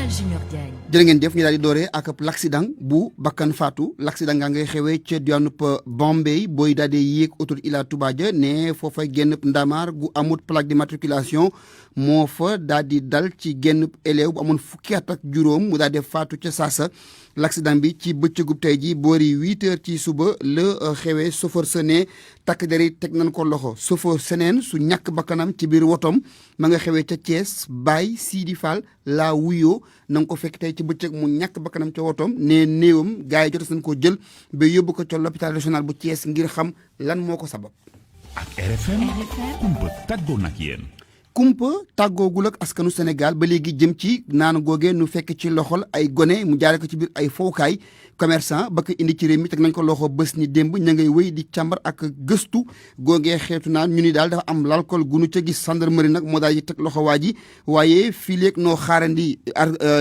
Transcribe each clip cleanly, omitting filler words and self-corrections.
Malal Junior Diagne. jërë ngeen jëf ñu daal di dooree ak l'accident bu bakkan faatu l'accident nga ngay xewee ca diwaanu Bambey booy daal di yéeg autoroute Ila Touba ja ne foofa génn ndamaar gu amut plaque d'immatriculation moo fa daal di dal ci génn élève bu amoon fukki at ak juróom mu daal di faatu ca saasa l'accident bi ci bëccëgub tey ji boori 8h ci suba la xewee chauffeur sa ne takk der yi teg nañ ko loxo chauffeur seneen su ñàkk bakkanam ci biir wotom ma nga xewee ca Thiès Baye Sidi Fall laa wuyoo na nga ko fekk tey ci bëccëg mu ñàkk bakkanam ca wotom ne néewam gars yi jotas nañ koo jël ba yóbbu ko ca l'hôpital régional bu Thiès ngir xam lan moo ko sabab. ak RFM kumpa tàggoo nag yéen. kumpa tàggoogul ak askanu Sénégal ba léegi jëm ci naan googee nu fekk ci loxol ay gone mu jaare ko ci biir ay fowukaay commerçant ba ko indi ci réew mi teg nañ ko loxo bés ni démb ña ngay wéy di càmbar ak gëstu googee xeetu naan ñu ni daal dafa am l'alcool gunu ca gis gendarmerie nag moo daal di teg loxo waa ji waaye fii léegi noo xaarandi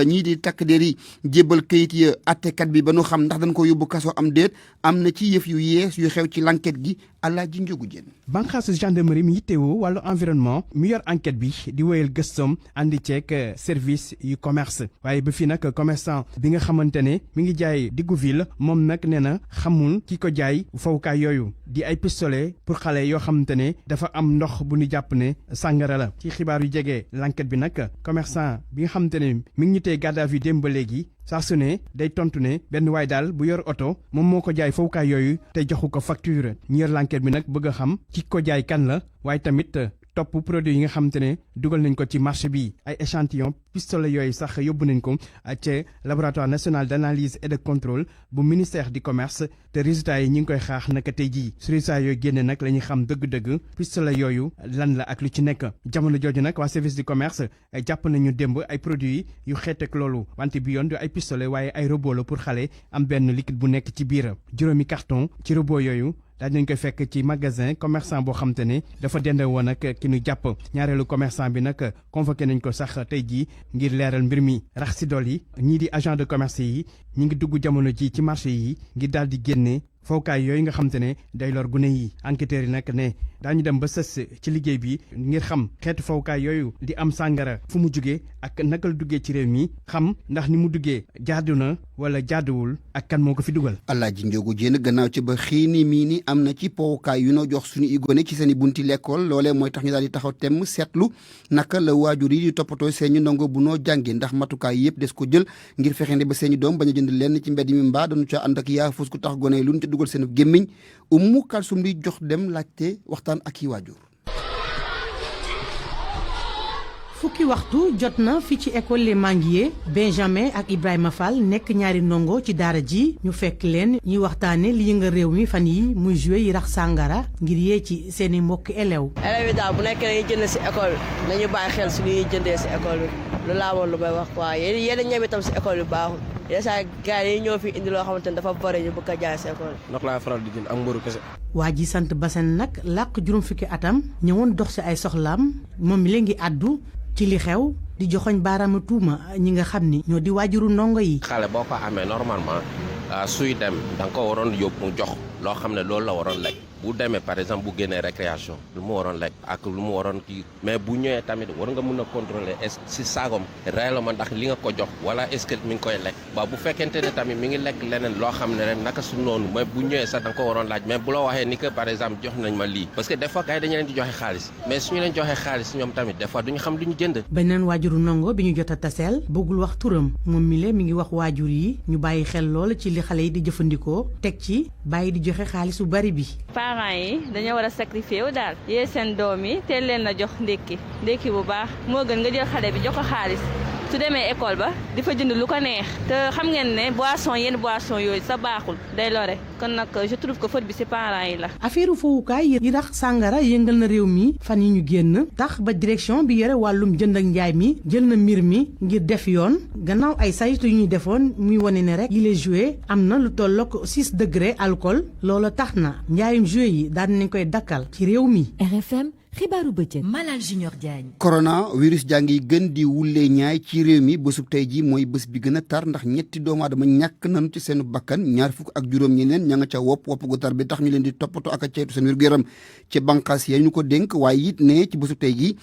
ñii di takk der yi jébbal kayit ya attekat bi ba nu xam ndax dañ ko yóbbu kaso am déet am na ci yëf yu yees yu xew ci l'enquête gi Alaaji Njogu Jéen. banqaasu gendarmerie mi yittewoo wàllu environnement mi yor enquête bi di wéyal gëstoom andi ceek service yu commerce waaye ba fii nag commerçant bi nga xamante ne mi ngi jaay diggu ville moom nag nee na xamul ki ko jaay fawukaay yooyu di ay pistolet pour xale yoo xamante ne dafa am ndox bu ñu jàpp ne sàngara la ci xibaar yu jege l'enquête bi nag commerçant bi nga xamante ne mi ngi ñu tey garde à vue démb ba léegi saa su ne day tontu ne benn waay daal bu yor oto moom moo ko jaay fawukaay yooyu te joxu ko facture ñi yor l'enquête bi nag bëgg a xam ki ko jaay kan la waaye tamit topp produit yi nga xamante ne dugal nañ ko ci marché bi ay échantillon pistolet yooyu sax yóbbu nañ ko ca laboratoire national d'analyse et de contrôle bu ministère du commerce te résultats yi ñi ngi koy xaar naka tey jii su résultats yooyu génne nag la ñuy xam dëgg-dëgg pistolet yooyu lan la ak lu ci nekk jamono jooju nag waa service du commerce jàpp nañu démb ay produits yu xeeteek loolu wante bi yoon du ay pistolet waaye ay robot la pour xale am benn liquide bu nekk ci biir juróomi carton ci robot yooyu daal nañ koy fekk ci magasin commerçant boo xam te ne dafa dende woon ak ki ñu jàpp ñaareelu commerçant bi nag convoqué nañ ko sax tey jii ngir leeral mbir mi rax si dool yi ñii di agent de commerce yi ñi ngi dugg jamono ji ci marché yi ngir daal di génne fowukaay yooyu nga xam te ne day lor gune yi enquêteurs yi nag ne daañu dem ba sës ci liggéey bi ngir xam xeetu fowukaay yooyu di am sàngara fu mu jugee ak naka la duggee ci réew mi xam ndax ni mu duggee jaadu na wala jaaduwul ak kan moo ko fi dugal. Alaaji Njogu Jéen gannaaw ci ba xiini mii ni am na ci powukaay yu noo jox suñu i gone ci seen i bunti lekkool loolee mooy tax ñu daal di taxaw temm seetlu naka la waajur yi di toppatoo seeni ndongo bu noo jàngee ndax matukaay yëpp des ko jël ngir fexende ba seeni doom bañ a jënd lenn ci mbedd mi mbaa dañu ca ànd ak yaa fus ku tax gone lu ñu ca dugal seen gémmiñ Umu Kalsum di jox dem laajte waxtaan ak i waajur. fukki waxtu jot na fi ci école Les Manguiers Benjamin ak Ibrahima Fall nekk ñaari ndongo ci daara ji ñu fekk leen ñuy waxtaane li yëngal réew mi fan yi muy joué yi rax sàngara ngir yee ci seeni mbokki élèves yi daal bu nekkee dañuy jënd si école bi nañu bàyyi xel si ñuy jëndee si école bi lu laa woon lu may wax quoi yéen ñam itam si école bi baaxul yenn saa gars yi ñoo fi indi loo xamante ne dafa bari ñu bëgg a jaay si école ndox laa faral di jënd ak mburu kese. waa ji sant Bassène nag làq juróom fukki atam ñëwoon dox si ay soxlaam moom mi léegi àddu ci li xew di joxoñ baaraama tuuma ñi nga xam ni ñoo di waajuru ndongo yi. xale boo ko amee normalement suy dem da nga ko waroon yóbbu mu jox loo xam ne loolu la waroon lekk bu demee par exemple bu génnee récréation lu mu waroon lekk ak lu mu waroon kii mais bu ñëwee tamit war nga mun a contrôler est si saagom réellement ndax li nga ko jox wala est-ce que mi ngi koy lekk waaw bu fekkente ne tamit mi ngi lekk leneen loo xam ne ren naka su noonu mais bu ñëwee sax da nga ko waroon laaj mais bu la waxee ni que par exemple jox nañ ma lii parce que des fois gars yi dañu leen di joxe xaalis mais suñu leen joxee xaalis ñoom tamit des fois duñu xam lu ñu jënd. beneen waajuru ndongo bi ñu jot a taseel bëggul wax turam moom mi mi ngi wax waajur yi ñu bàyyi xel lool ci li xale yi di jëfandikoo teg ci bàyyi di joxe xaalis bu bari bi. parents yi dañoo war a sacrifier wu daal yee seen doom yi teel leen na jox ndékki bu baax moo gën nga jël xale bi jox ko xaalis su demee école ba di fa jënd lu ko neex te xam ngeen ne yenn boisson yooyu sa baaxul day lore kon nag je trouve que faute bi ci parents yi la. affaire fowukaay yi rax sàngara yëngal na réew mi fan yi ñu génn tax ba direction bi yore wàllum jënd ak njaay mi jël na mbir mi ngir def yoon gannaaw ay saytu yu ñu defoon muy wane ne rek yi les jouets am na lu tollook 6 degré alcool loolu tax na njaayum jouet yi daan nañ koy dakkal ci réew mi. RFM xibaaru bëccëg Malal Junior Diagne. coronavirus jaa ngi gën di wulee ñaay ci réew mi bésub tey ji mooy bés bi gën a tar ndax ñetti doomu aadama ñàkk nañu ci seen bakkan ñaar fukk ak juróom ñeneen ña nga ca wopp gu tar bi tax ñu leen di toppatoo ak a ceytu seen wér-gu-yaram ci bànqaas ya ñu ko dénk waaye it ne ci bésub tey ji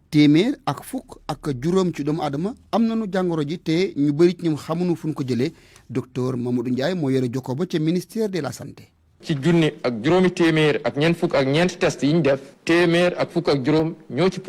téeméer ak fukk ak juróom ci doomu aadama am nañu jàngoro ji te ñu bëri ci ñoom xamuñu fu ñu ko jëlee docteur Mamadou Ndiaye moo yore jokkoo ba ca ministère de la santé. ci junni ak juróomi téeméer ak ñeent fukk ak ñeent test yi ñu def téeméer ak fukk ak juróom ñoo ci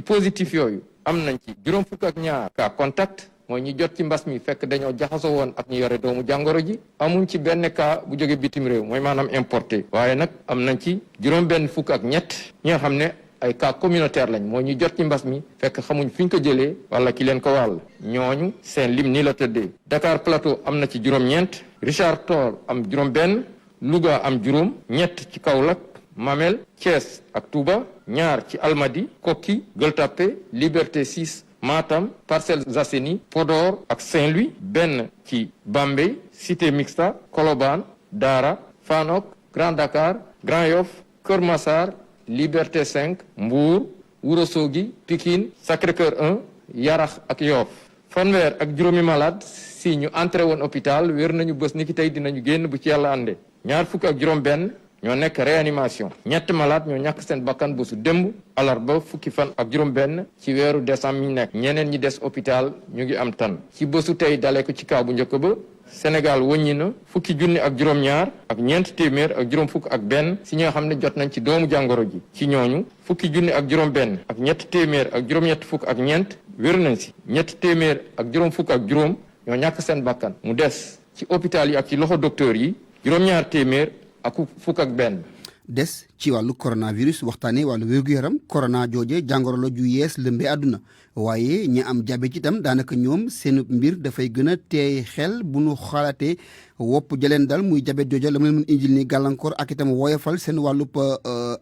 positif yooyu am nañ ci juróom fukk ak ñaar cas contact mooy ñi jot ci mbas mi fekk dañoo jaxasoo woon ak ñu yore doomu jàngoro ji amuñ ci benn cas bu jóge bitim réew mooy maanaam importé waaye nag am nañ ci juróom benn fukk ak ñett ñi nga xam ne ay cas communautaire lañ mooy ñu jot ci mbas mi fekk xamuñ fi ñu ko jëlee wala ki leen ko wàll ñooñu seen lim nii la tëddee Dakar Plateau am na ci juróom-ñeent Richard Toll am juróom-benn Louga am juróom ñett ci Kaolack Mamel Thiès ak Touba ñaar ci Almadi Koki Gueule Tapée Liberté 6 Matam Parcelles Assainies Podor ak Saint-Louis benn ci Bambey Cité Mixta Colobane Dara Fanok Grand Dakar Grand Yoff Keur Massar Liberté 5 Mbour Ourossogui Pikine Sacré-Cœur 1 Yarax ak Yoff fanweer ak juróomi malade si ñu entré woon hôpital wér nañu bés ni ki tey dinañu génn bu ci yàlla ànde ñaar fukk ak juróom benn ñoo nekk réanimation ñett malade ñoo ñàkk seen bakkan bésu démb alarba fukki fan ak juróom benn ci weeru décembre mi nekk ñeneen ñi des hôpital ñu ngi am tan ci bésu tey dalee ko ci kaw bu njëkk ba Sénégal wëññi na fukki junni ak juróom-ñaar ak ñeent téeméer ak juróom fukk ak benn si ñi nga xam ne jot nañ ci doomu jàngoro ji ci ñooñu fukki junni ak juróom benn ak ñett téeméer ak juróom-ñett fukk ak ñeent wér nañ si ñett téeméer ak juróom fukk ak juróom ñoo ñàkk seen bakkan mu des ci hôpital yi ak ci loxo docteur yi juróom-ñaar téeméer ak fukk ak benn. des ci wàllu coronavirus waxtaanee wàllu wér-gu-yaram corona jooje jàngoro la ju yees lëmbee àdduna waaye ñi am diabète itam daanaka ñoom seen mbir dafay gën a teey xel bu nu xalaatee wopp jëleen dal muy diabète jooja la mu leen mën indil ni gàllankoor ak itam woyofal seen wàllub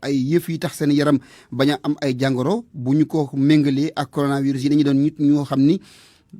ay yëf yi tax seen yaram bañ a am ay jàngoro bu ñu ko méngalee ak coronavirus yi dañuy doon nit ñoo xam ni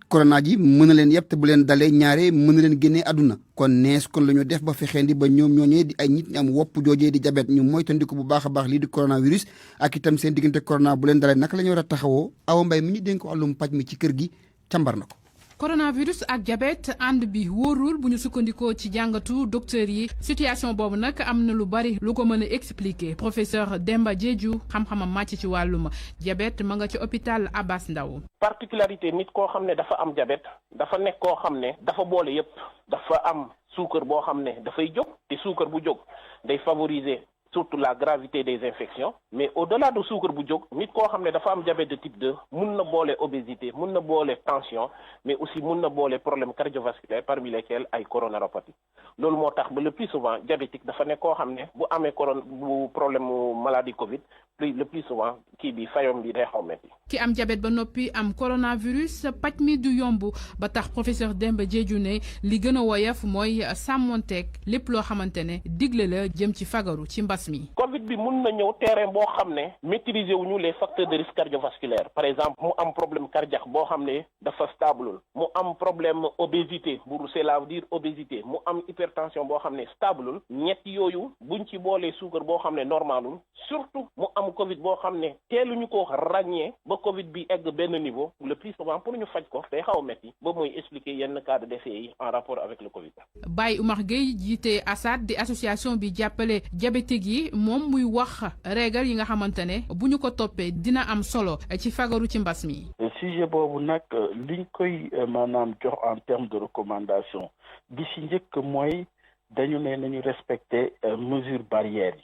corona ji mën na leen yëpp te bu leen dalee ñaare mën na leen génnee àdduna kon nees kon la ñu def ba fexeendi ba ñoom ñooñee di ay nit ñi am wopp joojee di jabet ñu moytandiku bu baax a baax lii di coronavirus ak itam seen diggante corona bu leen dalee naka la ñu war a taxawoo Awa Mbaye mi ñu dénk wàllum paj mi ci kër gi càmbar na ko. coronavirus ak diabète ànd bi wóorul bu ñu sukkandikoo ci jàngatu docteur yi situation boobu nag am na lu bari lu ko mën a expliquer professeur Demba Diédhiou xam-xamam màcc ci wàllum diabète ma nga ci hôpital Abass Ndao particularité nit koo xam ne dafa am diabète dafa nekk koo xam ne dafa boole yépp dafa am suukar boo xam ne dafay jóg te suukar bu jóg day favoriser surtout la gravité des infections mais au-delà de suukar bu jóg nit koo xam ne dafa am diabète de type 2 mun na boole obésité mun na boole tension mais aussi mun na boole problème cardiovasculaire parmi lesquels ay coronaropathie loolu moo tax ba le plus souvent diabétique dafa nekk koo xam ne bu amee bu problème maladie Covid le plus souvent kii bi fayom bi day xaw metti ki am diabète ba noppi am coronavirus paj mi du yomb ba tax professeur Demba Diédhiou ne li gën a woyof mooy sàmmonteeg lépp loo xamante ne digle la jëm ci fagaru ci mbas mi. Covid bi mun na ñëw terrain boo xam ne maîtriser wuñu les facteurs de risque cardiovasculaire par exemple mu am problème cardiaque boo xam ne dafa stable mu am problème obésité bu cela veut dire obésité mu am hypertension boo xam ne stable ñett yooyu buñ ci boolee suukar boo xam ne normalul surtout mu am Covid boo xam ne teeluñu ko ràññee ba Covid bi egg benn niveau le plus souvent pour ñu faj ko day xaw a métti ba mooy expliquer yenn cas de décès yi en rapport avec le Covid. Baye Oumar Gueye jiite ASAD di association bi jàppale diabétique yi moom muy wax régal yi nga xamante ne bu ñu ko toppee dina am solo ci fagaru ci mbas mi. sujet boobu nag liñ koy maanaam jox en termes de recommandation bi ci njëkk mooy dañu ne nañu respecter mesures barrières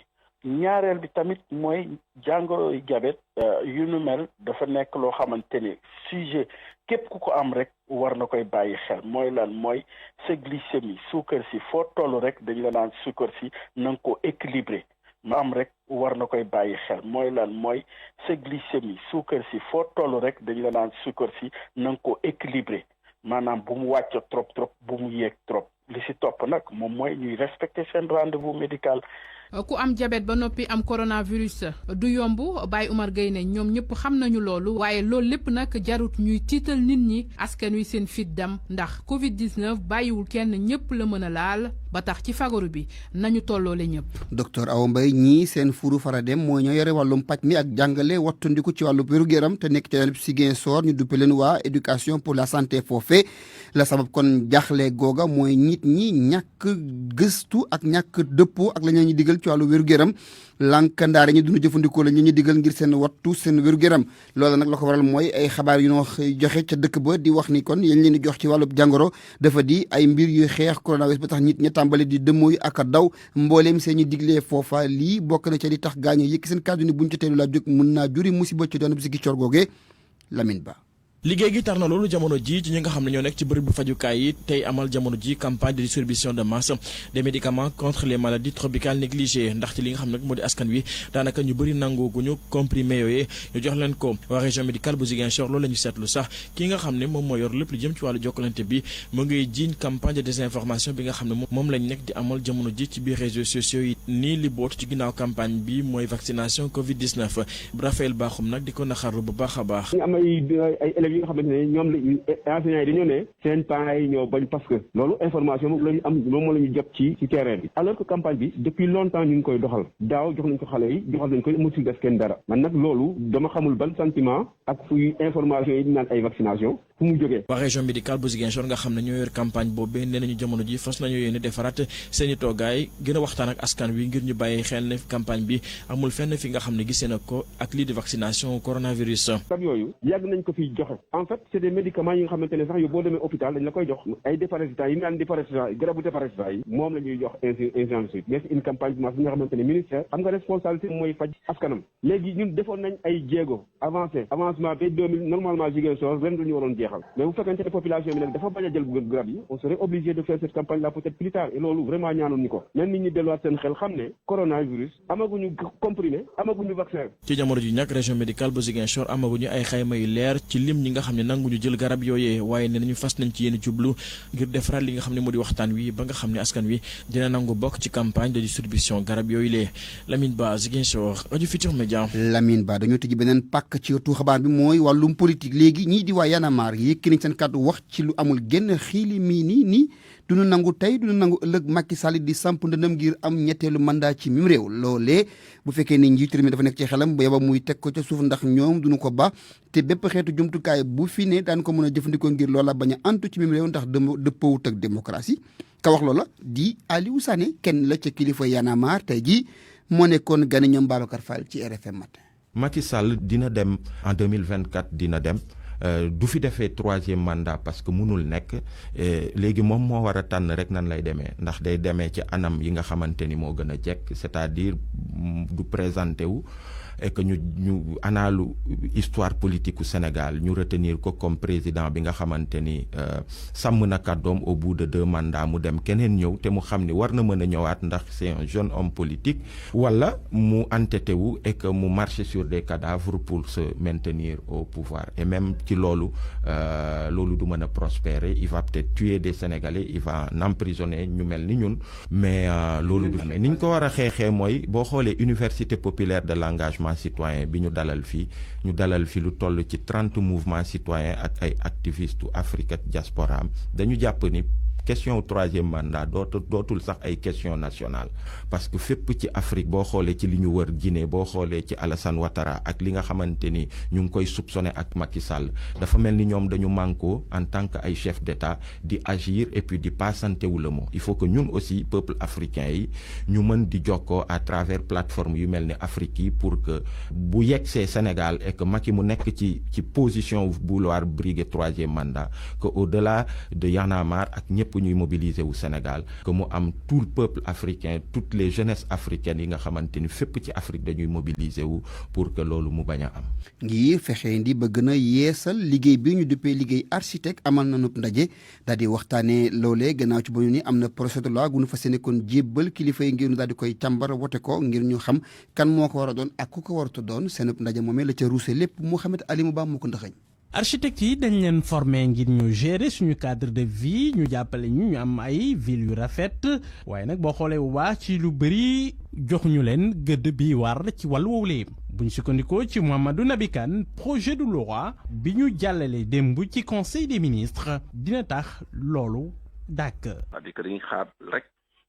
yi ñaareel bi tamit mooy jàngoro diabète yu nu mel dafa nekk loo xamante ne sujet képp ku ko am rek war na koy bàyyi xel mooy lan mooy sa glycémie suukar si foo toll rek dañu la naan suukar si na nga ko équilibré ma am rek war na koy bàyyi xel mooy lan mooy sa glycémie suukar si foo toll rek dañu la naan suukar si na nga ko équilibré maanaam bu mu wàcc trop bu mu yéeg trop li si topp nag moom mooy ñuy respecter seen rendez-vous médical. ku am diabète ba noppi am coronavirus du yomb Baye Oumar Gueye ne ñoom ñëpp xam nañu loolu waaye loolu lépp nag jarut ñuy tiital nit ñi askan wi seen fit dem ndax Covid 19 bàyyiwul kenn ñëpp la mën a laal ba ba tax ci fagaru bi nañu tolloole ñëpp. docteur Awa Mbaye ñii seen furu fara dem mooy ñoo yore wàllum paj mi ak jàngale wattandiku ci wàllu wér-gu-yaram te nekk ci leen Ziguinchor ñu duppe leen waa éducation pour la santé foofe la sabab kon jaaxle googa mooy nit ñi ñàkk gëstu ak ñàkk dëppoo ak la ñu digal ci wàllu wér-gu-yaram lànkandaare ñi duñu jëfandikoo la ñu digal ngir seen wattu seen wér-gu-yaram loolu nag la ko waral mooy ay xabaar yu noo joxe ca dëkk ba di wax ni kon yéen leen di jox ci wàllu jàngoro dafa di ay mbir yu xeex coronavirus ba tax nit ñi tàmbali di dëmmooyu ak a daw mbooleem seen ñu diglee foofa lii bokk na ca li tax gaañu yëkki seen kàddu ni buñ ci teelu laa jóg mun naa juri musiba ci doon bi si Ziguinchor googee Lamine Ba. liggéey gi tar na loolu jamono ji ci ñi nga xam ne ñoo nekk ci bërëb bu fajukaay yi tey amal jamono ji campagne de distribution de masse des médicaments contre les maladies tropicales négligées ndaxte li nga xam ne moo di askan wi daanaka ñu bëri nangooguñu comprimé yooyu ñu jox leen ko waa région médicale bu Ziguinchor loolu la ñu seetlu sax ki nga xam ne moom moo yor lépp lu jëm ci wàllu jokkalante bi mu ngi jiiñ campagne de désinformation bi nga xam ne moom lañ nekk di amal jamono ji ci biir réseaux sociaux yi nii li bootu ci ginnaaw campagne bi mooy vaccination Covid-19 Raphaël Bakhoum nag di ko naxarlu bu baax a baax. yi nga xamante ne ñoom la enseignants yi dañoo ne seen parents yi ñoo bañ parce que loolu information moom la ñu am moom moo la ñu jot ci terrain bi alors que campagne bi depuis longtemps ñu ngi koy doxal daaw jox nañ ko xale yi joxal nañ ko musul def kenn dara man nag loolu dama xamul ban sentiment ak fuy information yi naan ay vaccination fu mu jógee. waa région médicale bu Ziguinchor nga xam ne ñoo yor campagne boobu nee nañu jamono ji fas nañu yéene defaraat seen i toogaay gën a waxtaan ak askan wi ngir ñu bàyyi xel ne campagne bi amul fenn fi nga xam ne gisee na ko ak lii di vaccination coronavirus. tab yooyu yàgg nañ ko fiy joxe en fait c'est des médicaments yi nga xamante ne sax yow boo demee hôpital dañ la koy jox ay déparasitats yi naan déparasitats garabu déparasitats yi moom la ñuy jox ainsi de suite mais c'est une campagne bi nga xamante ne ministère xam nga responsabilité mooy faj askanam léegi ñun defoon nañ ay jéego avancement ba 2000 normalement Ziguinchor ren ñu waroon jeexal mais bu fekkente ne population bi nag dafa bañ a jël garab yi on serait obligé de faire cette campagne là peut-être plus tard et loolu vraiment ñaanoon ni ko même nit ñi delluwaat seen xel xam ne coronavirus amaguñu comprimé amaguñu vaccin. ci jamono ji nag région médicale bu Ziguinchor amaguñu ay xayma yu leer ci lim ñi nga xam ne nanguñu jël garab yooyee waaye ne nañu fas nañ ci yéen jublu ngir defaraat li nga xam ne moo di waxtaan wi ba nga xam ne askan wi dina nangu bokk ci campagne de distribution garab yooyu lee Lamine Ba Ziguinchor rajo Futurs Médias. Lamine Ba dañoo tëj beneen pàkk ci wetu xabaar bi mooy wàllum politique léegi ñii di waa Y'en a marre yëkki nañ seen kàddu wax ci lu amul génn xiili mii nii duñu nangu tey duñu nangu ëllëg Macky Sall di samp ndëndam ngir am ñetteelu mandat ci mim réew loolee bu fekkee ni njiitu réew mi dafa nekk ci xelam ba yaba muy teg ko ca suuf ndax ñoom duñu ko ba te bépp xeetu jumtukaay bu fi ne daan ko mën a jëfandikoo ngir loola bañ a antu ci mim réew ndax dëppawut ak démocratie ka wax loola di Aliou Sané kenn la ca kilifa Y'en a marre tey jii moo nekkoon gane ñoom Babacar Fall ci RFM matin. Macky Sall dina dem en 2024 dina dem du fi defee 3e mandat parce que mënul nekk léegi moom moo war a tànn rek nan lay demee ndax day demee ci anam yi nga xamante ni moo gën a jekk c'est-à-dire du présenté wu et que ñu analu histoire politique u Sénégal ñu retenir ko comme président bi nga xamante ni sàmm na kàddoom au bout de 2 mandats mu dem keneen ñëw te mu xam ni war na mën a ñëwaat ndax c'est un jeune homme politique wala mu entêté wu et que mu marche sur des cadavres pour se maintenir au pouvoir et même ci loolu du mën a prospérer il va peut-être tuer des Sénégalais il va en emprisonner ñu mel ni ñun mais loolu du mais ni ñu ko war a xeexee mooy boo xoolee université populaire de l'engagement citoyen bi ñu dalal fii lu toll ci 30 mouvements citoyens ak ay activistes Afrique ak diaspora dañu jàpp ni question 3e mandat dootul sax ay question nationale parce que fépp ci Afrique boo xoolee ci li ñu wër Guinée boo xoolee ci Alassane Ouattara ak li nga xamante ni ñu ngi koy soupçonné ak Macky Sall dafa mel ni ñoom dañu manko en tant que ay chef d'État di agir et puis di passanté wu le mot il faut que ñun aussi peuple africain yi ñu mën di jokkoo à travers plateforme yu mel ni Afrique yi pour que bu yegsee Sénégal et que Macky mu nekk ci position vouloir briguer 3e mandat que au-delà de Y'en a marre ak ñëpp ñuy mobiliser wu Sénégal que mu am tout le peuple africain toutes les jeunesses africaines yi nga xamante ni fépp ci Afrique dañuy mobiliser wu pour que loolu mu bañ a am. ngir fexe ndi ba gën a yeesal liggéey bi ñu duppee liggéey architecte amal na nupp ndaje daal di waxtaanee loolee gannaaw ci ba ñu ni am na projet de loi gu ñu fas yéene kon jébbal kilifa yi ngir ñu daal di koy càmbar wote ko ngir ñu xam kan moo ko war a doon ak ku ko warut a doon seen ndaje moomee la ca ruuse lépp Mouhamed Alimou Ba moo ko ndaxañ. architecte yi dañ leen former ngir ñu gérer suñu cadre de vie ñu jàppale ñu am ay ville yu rafet waaye nag boo xoolee bu baax ci lu bëri joxuñu leen gëdd bi war ci wàllu woowulee bu ñu sukkandikoo ci Mouhamadou Nabi Kane projet de loi bi ñu jàllale démb ci conseil des ministres dina tax loolu dàkk. c'est-à-dire que dañuy xaar rek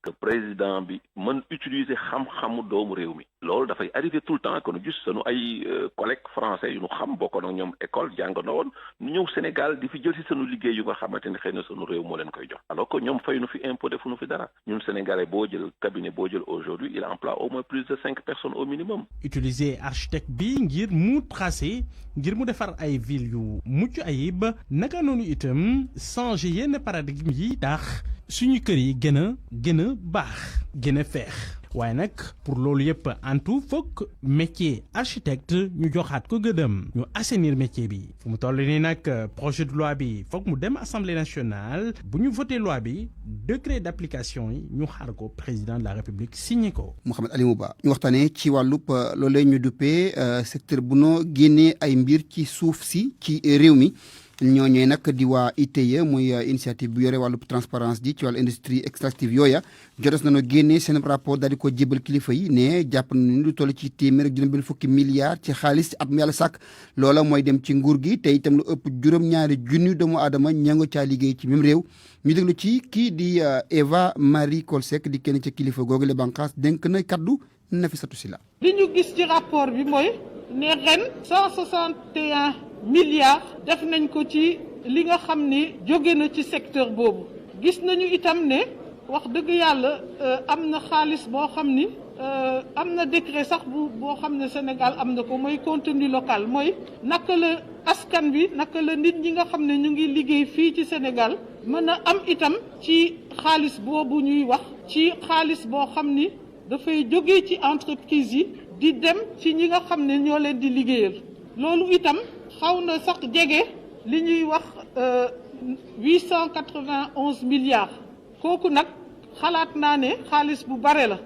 que président bi mën utiliser xam-xamu doomu réew mi loolu dafay arrivé tout le temps que nu gis sunu ay collègues français yu nu xam bokkoon ak ñoom école jàngandoo woon ñu ñëw Sénégal di fi jël si sunu liggéey yu nga xamante ne xëy na sunu réew moo leen koy jox alors que ñoom fay nu fi impôt defu nu fi dara ñun Sénégalais boo jël cabinet boo jël aujourd'hui il emploie au moins plus de 5 personnes au minimum. utiliser architecte bi ngir mu tracé ngir mu defar ay ville yu mucc ayib naka noonu itam changer yenn paradigme yi tax suñu kër yi gën a baax gën a feex waaye nag pour loolu yëpp antu foog métier architecte ñu joxaat ko gëdëm ñu assainir métier bi fu mu toll nii nag projet de loi bi foog mu dem assemblée nationale bu ñu voté loi bi décret d'application yi ñu xaar ko président de la république signé ko. Mouhamed Aliou Ba ñu waxtaanee ci wàllub loolee ñu duppee secteur bu noo génnee ay mbir ci suuf si ci réew mi. ñooñee nag di waa ITIE muy initiative bu yore wàllu transparence ji ci wàllu industrie extractive yooya jotos nañoo génnee seen rapport daal di ko jébal kilifa yi ne jàpp nañu lu toll ci téeméer ak juróom-benn fukki milliards ci xaalis at mu yàlla sàkk loola mooy dem ci nguur gi te itam lu ëpp juróom-ñaari junni doomu aadama ña nga caa liggéey ci même réew ñu déglu ci kii di Eva Marie Coll Seck di kenn ca kilifa googu le bànqaas dénk na kaddu Nafissatou Sylla li ñu gis ci rapport bi mooy ne ren 161 milliards def nañ ko ci li nga xam ni jóge na ci secteur boobu gis nañu itam ne wax dëgg yàlla am na xaalis boo xam ni am na décret sax boo xam ne Sénégal am na ko mooy contenu local mooy naka la askan bi naka la nit ñi nga xam ne ñu ngi liggéey fii ci Sénégal mën a am itam ci xaalis boobu ñuy wax ci xaalis boo xam ni dafay jóge ci entreprise yi di dem ci ñi nga xam ne ñoo leen di liggéeyal loolu itam xaw na sax jege li ñuy wax 891 milliards kooku nag xalaat naa ne xaalis bu bare la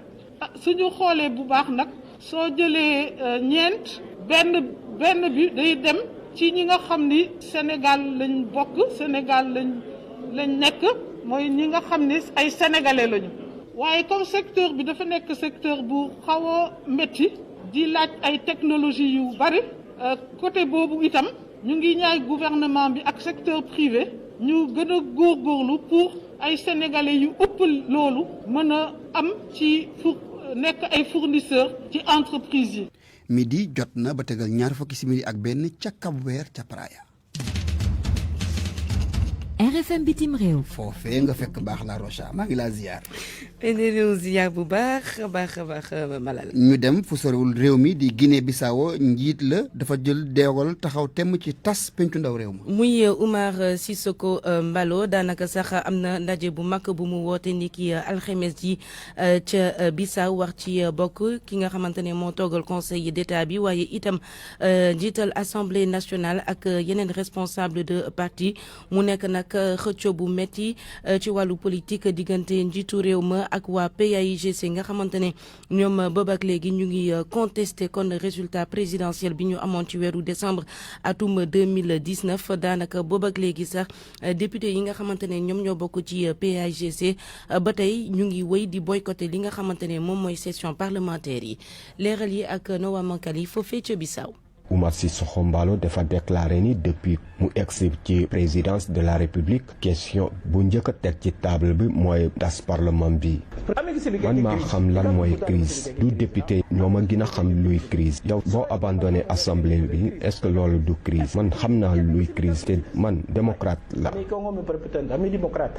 suñu xoolee bu baax nag soo jëlee ñeent benn bi day dem ci ñi nga xam ni Sénégal lañ bokk Sénégal lañ nekk mooy ñi nga xam ni ay sénégalais lañu waaye comme secteur bi dafa nekk secteur bu xaw a métti di laaj ay technologie yu bari côté boobu itam ñu ngi ñaay gouvernement bi ak secteur privé ñu gën a góorgóorlu pour ay sénégalais yu ëpp loolu mën a am ci nekk ay fournisseurs ci entreprise yi. midi jot na ba tegal ñaar fukki simili ak benn ca Cap-Vert ca Praia. RFM bitim réew. foofee nga fekk baax la Rocha maa ngi laa ziar. réew ziar bu baax a baax Malal. ñu dem fu sorewul réew mi di Guinée Bissau njiit la dafa jël deewal taxaw temm ci tas pencu ndaw réew ma. muy Oumar Sissoko Mbalo daanaka sax am na ndaje bu mag bu mu woote ni ki alxames ji ca Bissau wax ci bokk ki nga xamante ne moo toogal conseil d'état bi waaye itam njiital assemblée nationale ak yeneen responsable de parti mu nekk nag xëccoo bu metti ci wàllu politique diggante njiitu réew ma ak waa PAIGC nga xamante ne ñoom boobu ak léegi ñu ngi contesté kon résultat présidentiel bi ñu amoon ci weeru décembre atum 2019 daanaka boobu ak léegi sax député yi nga xamante ne ñoom ñoo bokk ci PAIGC ba tey ñu ngi wéy di boycotté li nga xamante ne moom mooy session parlementaire yi leeral yi ak Noa Mankali foofee ca Bissau. Oumar Sissoko Mbalo dafa déclaré ni depuis mu egsi ci présidence de la république question bu njëkk a teg ci table bi mooy tas parlement bi man maa xam lan mooy crise du député ñoo ma gën a xam luy crise yow boo abandonné assemblée bi est-ce que loolu du crise man xam naa luy crise te man démocrate la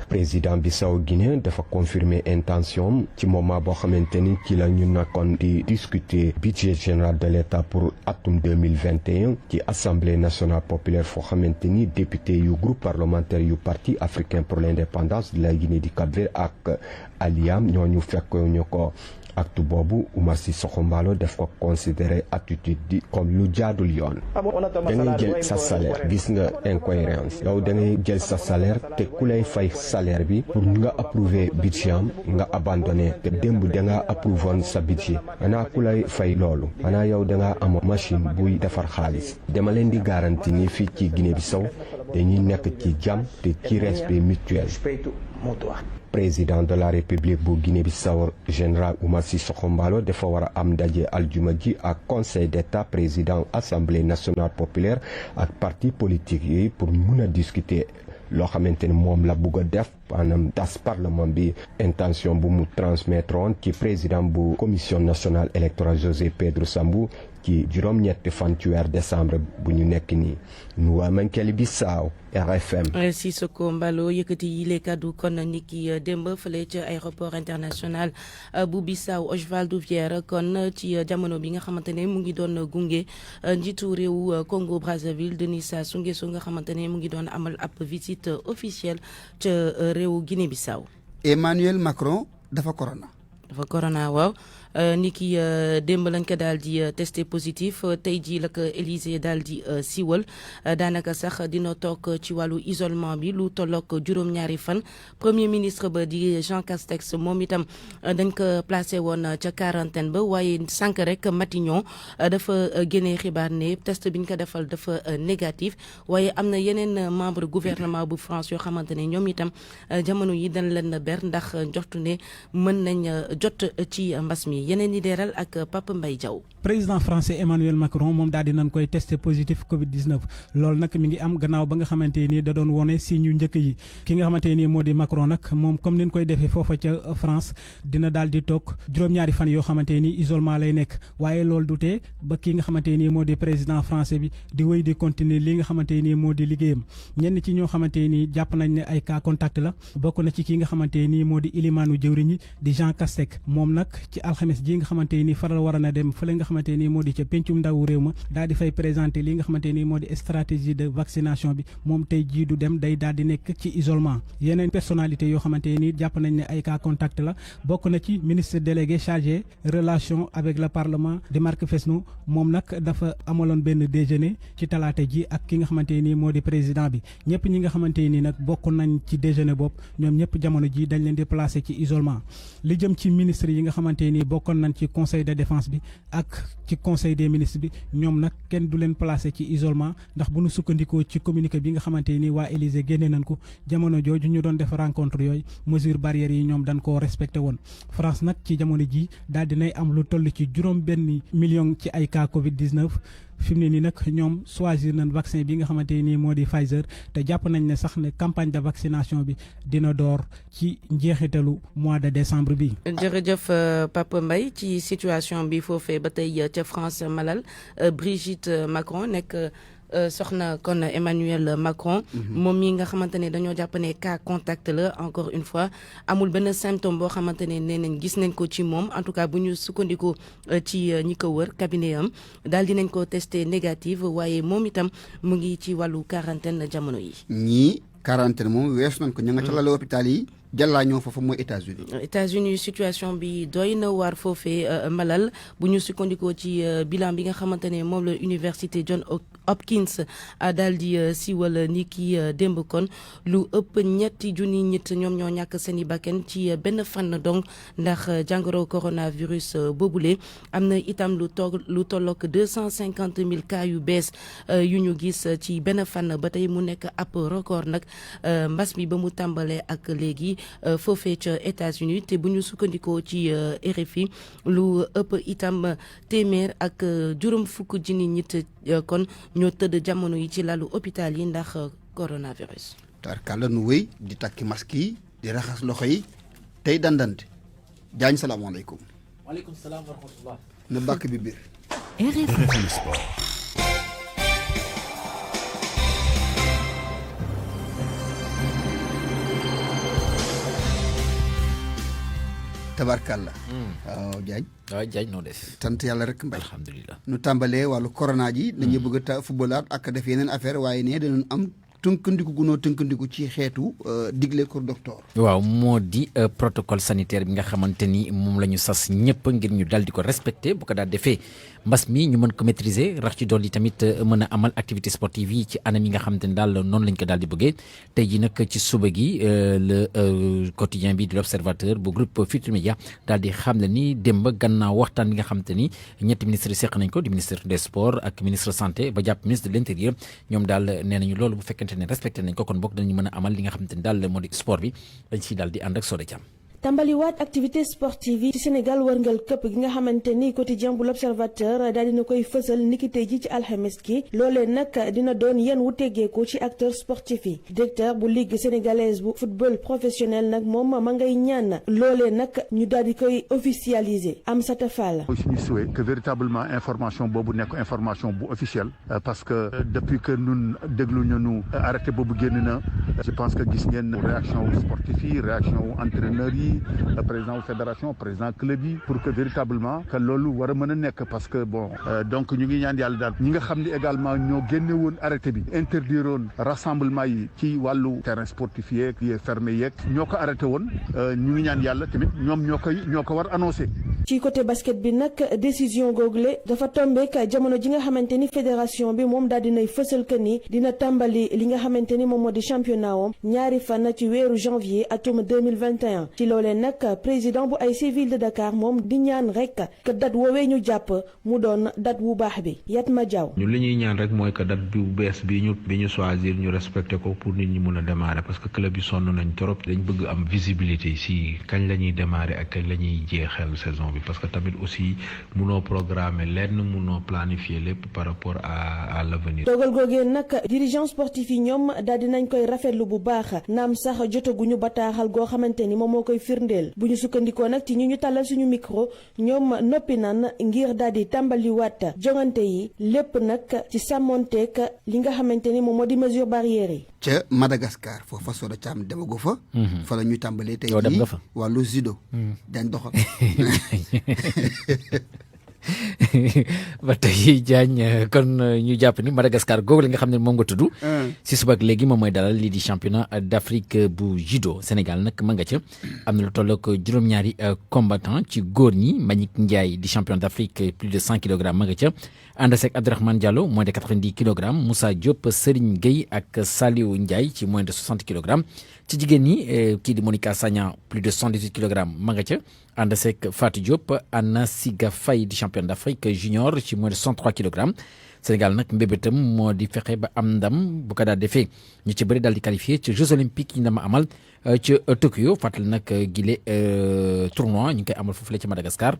président Bissau Guinée dafa confirmer intention ci moment boo xamante ni ci la ñu nekkoon di discuter budget général de l'État pour atum 2021 ci assemblée nationale populaire foo xamante ni député yu groupe parlementaire yu parti africain pour l'indépendance de la Guinée du Cap-Vert ak Aliam ñooñu fekk ñu ko acte boobu Oumar Sissoko Mbalo def ko considérer attitude di comme lu jaadul yoon da ngay jël sa salaire gis nga incohérence yow da ngay jël sa salaire te ku lay fay salaire bi pour nga approuver budget am nga abandonné te démb da nga approuvé sa budget xanaa ku lay fay loolu xanaa yow da nga am machine buy defar xaalis dama leen di garanti ni fii ci Guinée-Bissau dañuy nekk ci jàmm te ci respect mutuel président de la république bu Guinée-Bissau général Oumar Sissoko Mbalo dafa war a am ndaje aljuma ji ak conseil d'état président assemblée nationale populaire ak parti politique yi pour mun a discuter loo xamante ni moom la bugg a def maanaam tas parlement bi intention bu mu transmettroon ci président bu commission nationale électorale José Pedro Sambou ci juróom-ñetti fan ci weer décembre bu ñu nekk nii Nouakchott Bissau RFM. Sissoko Mbalo yëkkati yile kaddu kon niki démb fële ci aéroport international bu Bissau Osvaldo Vieira kon ci jamono bi nga xamante ne mu ngi doon gunge njiitu réew Congo Brazzaville Denis Sassou Nguesso nga xamante ne mu ngi doon amal ab visite officielle ca réew Guinée Bissau. Emmanuel Macron dafa corona. Waaw. Niki démb lañ ko daal di testé positif tey jii la ko Élysée daal di siiwal daanaka sax dina toog ci wàllu isolement bi lu tollook juróom-ñaari fan premier ministre ba di Jean Castex moom itam dañ ko placé woon ca quarantaine ba waaye sànq rek Matignon dafa génnee xibaar ne test bi ñu ko defal dafa négatif waaye am na yeneen membre gouvernement bu France yoo xamante ne ñoom itam jamono yi dañ leen ber ndax joxtu ne mën nañ jot ci mbas mi. yeneen i leeral ak Papa Mbaye Diaw. président français Emmanuel Macron moom daal di nañ koy testé positif Covid-19 loolu nag mi ngi am gannaaw ba nga xamante ni da doon wone signe yu njëkk yi ki nga xamante ni moo di Macron nag moom comme ni ñu koy defee foofa ca France dina daal di toog juróom-ñaari fan yoo xamante ni isolement lay nekk waaye loolu du tee ba ki nga xamante ni moo di président français bi di wéy di continuer li nga xamante ni moo di liggéeyam ñenn ci ñoo xamante ni jàpp nañ ne ay cas contact la bokk na ci ki nga xamante ni moo di ilimaanu jëwriñ yi di Jean Castex moom nag ci alxames ji nga xamante ni faral war na dem fële nga xamante ni moo di ca pencum ndawu réew ma daal di fay présenté li nga xamante ni moo di stratégie de vaccination bi moom tey jii du dem day daal di nekk ci isolement yeneen personnalité yoo xamante ni jàpp nañ ne ay cas contact la bokk na ci ministre délégué chargé relation avec le parlement di Marc Fesneau moom nag dafa amaloon benn déjeuner ci talaata ji ak ki nga xamante ni moo di président bi ñëpp ñi nga xamante ni nag bokk nañ ci déjeuner boobu ñoom ñëpp jamono ji dañ leen di placé ci isolement li jëm ci ministre yi nga xamante ni bokkoon nañ ci conseil de défense bi ak ci conseil des ministres bi ñoom nag kenn du leen placé ci isolement ndax bu ñu sukkandikoo ci communiqué bi nga xamante ni waa Élysée génne nañ ko jamono jooju ñu doon def rencontre yooyu mesure barrières yi ñoom dañ koo respecté woon France nag ci jamono ji daal dinay am lu toll ci juróom-benn million ci ay cas Covid-19 fi mu ne nii nag ñoom choisir nañ vaccin bi nga xamante ni moo di Pfizer te jàpp nañ ne sax ne campagne de vaccination bi dina door ci njeexitalu mois de décembre bi. jërëjëf Papa Mbaye ci situation bi foofee ba tey ca France Malal Brigitte Macron nekk. soxna kon Emmanuel Macron moom mi nga xamante ne dañoo jàpp ne cas contact la encore une fois amul benn symptôme boo xamante ne nee nañ gis nañ ko ci moom en tout cas bu ñu sukkandikoo ci ñi ko wër cabinet am daal dinañ ko testé négative waaye moom itam mu ngi ci wàllu quarantaine jamono yi. ñii quarantaine moom weesu nañ ko ña nga ca lalu hôpital yi jàllaa ñoo foofu mooy États-Unis situation bi doy na waar foofee Malal bu ñu sukkandikoo ci bilan bi nga xamante ne moom la université John Hopkins daal di siiwal ni ki démb kon lu ëpp ñetti junni nit ñoom ñoo ñàkk seen i bakkan ci benn fan donc ndax jàngoro coronavirus boobule am na itam lu tollook 250 000 cas yu bees yu ñu gis ci benn fan ba tey mu nekk ab record nag mbas mi ba mu tàmbalee ak léegi foofee ca États-Unis te bu ñu sukkandikoo ci RFI lu ëpp itam téeméer ak juróom fukk junni nit kon ñoo tëdd jamono yi ci lalu hôpital yi ndax coronavirus. tarkalla nu wéy di takki masque yi di raxas loxo yi tey dandante Diagne salaamaaleykum. waaleykum salaam wa rahmatullah. na bàkk bi biir. RFM Sport. tabarkalla. waaw Diagne. waaw Diagne noo def. sant yàlla rek mbay. alhamdulilah. nu tàmbalee wàllu corona ji. dañuy bëgg a footballaat ak def yeneen affaire waaye ne danañ am tënkandiku gunoo tënkandiku ci xeetu digle ko docteur. waaw moo di protocole sanitaire bi nga xamante ni moom la ñu sas ñëpp ngir ñu dal di ko respecté bu ko daal defee mbas mi ñu mën ko maîtriser rax ci dolli tamit mën a amal activité sportive yi ci anam yi nga xamante ni daal noonu lañ ko daal di bëggee tey ji nag ci suba gi le quotidien bi di l'observateur bu groupe Futurs Médias daal di xam ne ni démb gannaaw waxtaan bi nga xamante ni ñetti ministre yi seq nañ ko di ministre des sports ak ministre santé ba jàpp ministre de l'intérieur ñoom daal nee nañu loolu bu fekkente ne respecté nañ ko kon bokk dañu mën a amal li nga xamante ni daal moo di sport bi dañ ciy daal di ànd ak Sode Thiam. tàmbaliwaat activité sportive yi ci Sénégal wërngal këpp gi nga xamante ni quotidien bu l'Observateur daal dina koy fësal niki tey ji ci alxames gi loolee nag dina doon yéen wu teggeeku ci acteur sportif yi directeur bu ligue sénégalaise bu football professionnel nag moom ma ngay ñaan loolee nag ñu daal di koy officialiser Amsata Fall. suñu souhait que véritablement information boobu nekk information bu officielle parce que depuis que ñun déglu ñu arrêté boobu génn na je pense que gis ngeen réaction sportif yi réaction entraîneur yi président fédération président club yi pour que véritablement que loolu war a mën a nekk parce que bon donc ñu ngi ñaan yàlla daal ñi nga xam ne également ñoo génne woon arrêté bi interdire woon rassemblement yi ci wàllu terrain sportif yeeg yi fermé yeeg ñoo ko arrêté woon ñu ngi ñaan yàlla tamit ñoom ñoo ko war annoncé. ci côté basket bi nag décision google dafa tombeek jamono ji nga xamante ni fédération bi moom daal dinay fësal que ni dina tàmbali li nga xamante ni moom moo di championnat wam ñaari fan ci weeru janvier atum 2021 ci loolee nag président bu ASC Ville de Dakar moom di ñaan rek que date woowee ñu jàpp mu doon date bu baax bi Yatma Diaw. ñu li ñuy ñaan rek mooy que date bu bees bi ñu choisir ñu respecté ko pour nit ñi mun a démarrer parce que club yi sonn nañ trop dañ bëgg am visibilité si kañ la ñuy démarrer ak kañ la ñuy jeexal saison bi parce que tamit aussi munoo programmer lenn munoo planifier lépp par rapport à l'avenir. dogal googee nag dirigeant sportif yi ñoom daal dinañ koy rafetlu bu baax naam sax jotaguñu bataaxal goo xamante ni moom moo koy firndeel bu ñu sukkandikoo nag ci ñu tàllal suñu micro ñoom noppi nan ngir daal di tàmbaliwaat jongante yi lépp nag ci sàmmonteek li nga xamante ni moom moo di mesure barrière yi. ca Madagascar foofa Soda Thiam demago fa. fa la ñuy tàmbalee tey dem jii nga fa wàllu judo. dañ doxal. ba tey Diagne kon ñu jàpp ni Madagascar googu la nga xam ne moom nga tudd. si suba ak léegi moom mooy dalal lii di championnat d'Afrique bu judo Sénégal nag ma nga ca am na lu toll ak juróom-ñaari combattant ci góor ñi Mbagnick Ndiaye di champion d'Afrique plus de 100 kilogrammes ma nga ca ànd ak Abdourahmane Diallo moins de 90 kilogrammes Moussa Diop Serigne Gueye ak Saliou Ndiaye ci moins de 60 kilogrammes ci jigéen ñi kii di Monica Sagna plus de 118 kilogrammes ma nga ca ànd ak Fatou Diop Anna Siga Faye di championne d'Afrique junior ci moins de 103 kilogrammes Sénégal nag mbébétam moo di fexe ba am ndam bu ko daal defee ñu ci bëri daal di qualifié ci Jeux olympiques yi ñu dama amal ci Tokyo fàttali nag gile tournoi ñu ngi koy amal foofu la ci Madagascar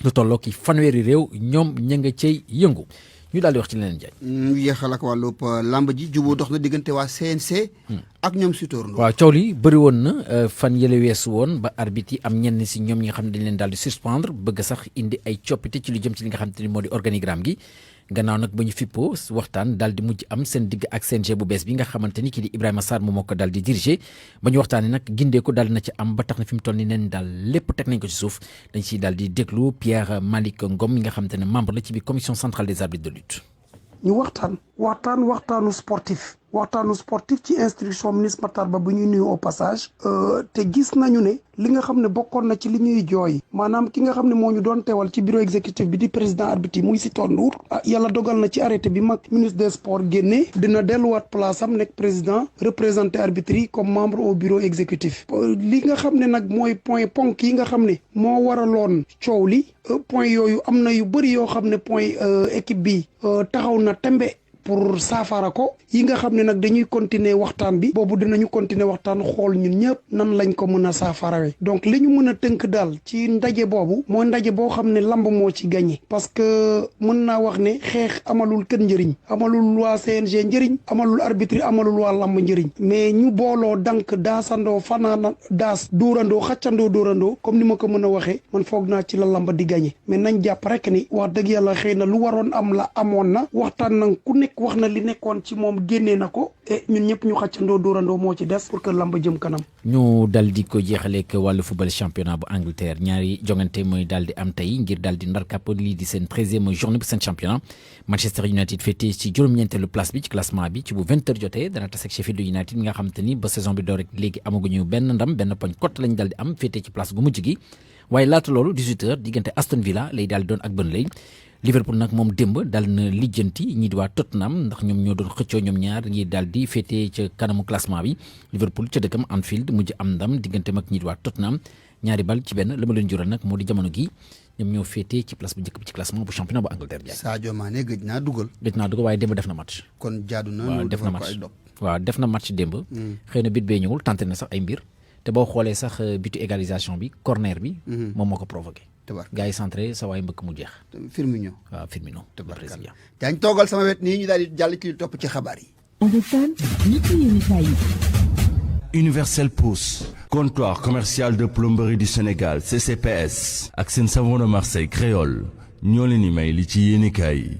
lu tolloo ki fanweeri réew ñoom ña nga cay yëngu ñu daal di wax ci leneen jaay. ñu yeexal ak wàllub lamb ji juboo dox na diggante waa CNC. ak ñoom Sitor Ndour. waaw coow li bëri woon na fan yële weesu woon ba arbitre yi am ñenn si ñoom ñi nga xam ne dañ leen daal di suspendre bëgg sax indi ay coppite ci lu jëm ci li nga xam te ni moo di organigramme gi. gannaaw nag ba ñu fippoo waxtaan daal di mujj am seen digg ak CNG bu bees bi nga xamante ni kii di Ibrahima Sarr moom moo ko daal di diriger ba ñu waxtaanee nag gindeeku daal na ci am ba tax na fi mu toll nii neen daal lépp teg nañ ko ci suuf dañ ciy daal di déglu Pierre Malick Ngom mi nga xamante ne membre la ci biir commission centrale des arbitres de lutte. ñu waxtaanu sportif ci instruction ministre Matar Ba bu ñuy nuyu au passage te gis nañu ne li nga xam ne bokkoon na ci li ñuy jooy maanaam ki nga xam ne moo ñu doon teewal ci bureau exécutif bi di président arbitre yi muy Sitor Ndour yàlla dogal na ci arrêté bi mag ministre des sports génne dina delluwaat place am nekk président représenté arbitre yi comme membre au bureau exécutif li nga xam ne nag mooy ponk yi nga xam ne moo waraloon coow li point yooyu am na yu bëri yoo xam ne point équipe bi taxaw na tembe pour saafara ko yi nga xam ne nag dañuy continuer waxtaan bi boobu dinañu continuer waxtaan xool ñun ñëpp nan lañ ko mën a saafarawee donc li ñu mën a tënk daal ci ndaje boobu mooy ndaje boo xam ne lamb moo ci gagné parce que mën naa wax ne xeex amalul kenn njëriñ amalul waa CNG njëriñ amalul arbitre amalul waa lamb njëriñ mais ñu booloo dank daasandoo fanaana daas dóorandoo xaccandoo dóorandoo comme ni ma ko mën a waxee man foog naa ci la lamb di gagné mais nañ jàpp rek ni wax dëgg yàlla xëy na lu waroon am la amoon na waxtaan nag ku nekk wax na li nekkoon ci moom génnee na ko et ñun ñëpp ñu xàccandoo dóorandoo moo ci des pour que lamb jëm kanam. ñu dal di ko jeexaleek wàllu football championnat bu Angleterre ñaari jongante mooy daal di am tey ngir daal di ndar kàpp lii di seen 13e journée bu seen championnat Manchester United féetee ci juróom-ñeenteelu place bi ci classement bi ci bu 20h jotee dana tase ak Sheffield United mi nga xam te ni ba saison bi door rek léegi amaguñu benn ndam benn poñ cote lañ daal di am féetee ci place gu mujj gi waaye laata loolu 18h diggante Aston Villa lay daal di doon ak Burnley Liverpool nag moom démb daal na lijjanti ñii di waa Tottenham ndax ñoom ñoo doon xëccoo ñoom ñaar ñi daal di féetee ca kanamu classement bi Liverpool ca dëkkam Anfield mujj am ndam diggante mag ñii di waa Tottenham ñaari bal ci benn la ma leen jural nag moo di jamono gi ñoom ñoo féetee ci place bu njëkk bi ci classement bu championnat bu Angleterre bi. Sadio Mané gëj naa dugal waaye démb def na match. kon jaadu na waaw def na match waaw def na match démb. xëy na bit bee ñëwul tenté na sax ay mbir te boo xoolee sax bitu égalisation bi corner bi. moom moo ko provoqué. gars yi centré sa waay mbëkk mu jeex. Firmino. waaw Firmino. président. daañu toogal sama wet nii ñu daal di jàll ci topp ci xabaar yi. Universel Pousse, comptoir commercial de plomberie du Sénégal CCPS ak seen savon de Marseille créole ñoo leen di may li ci yéenekaay yi.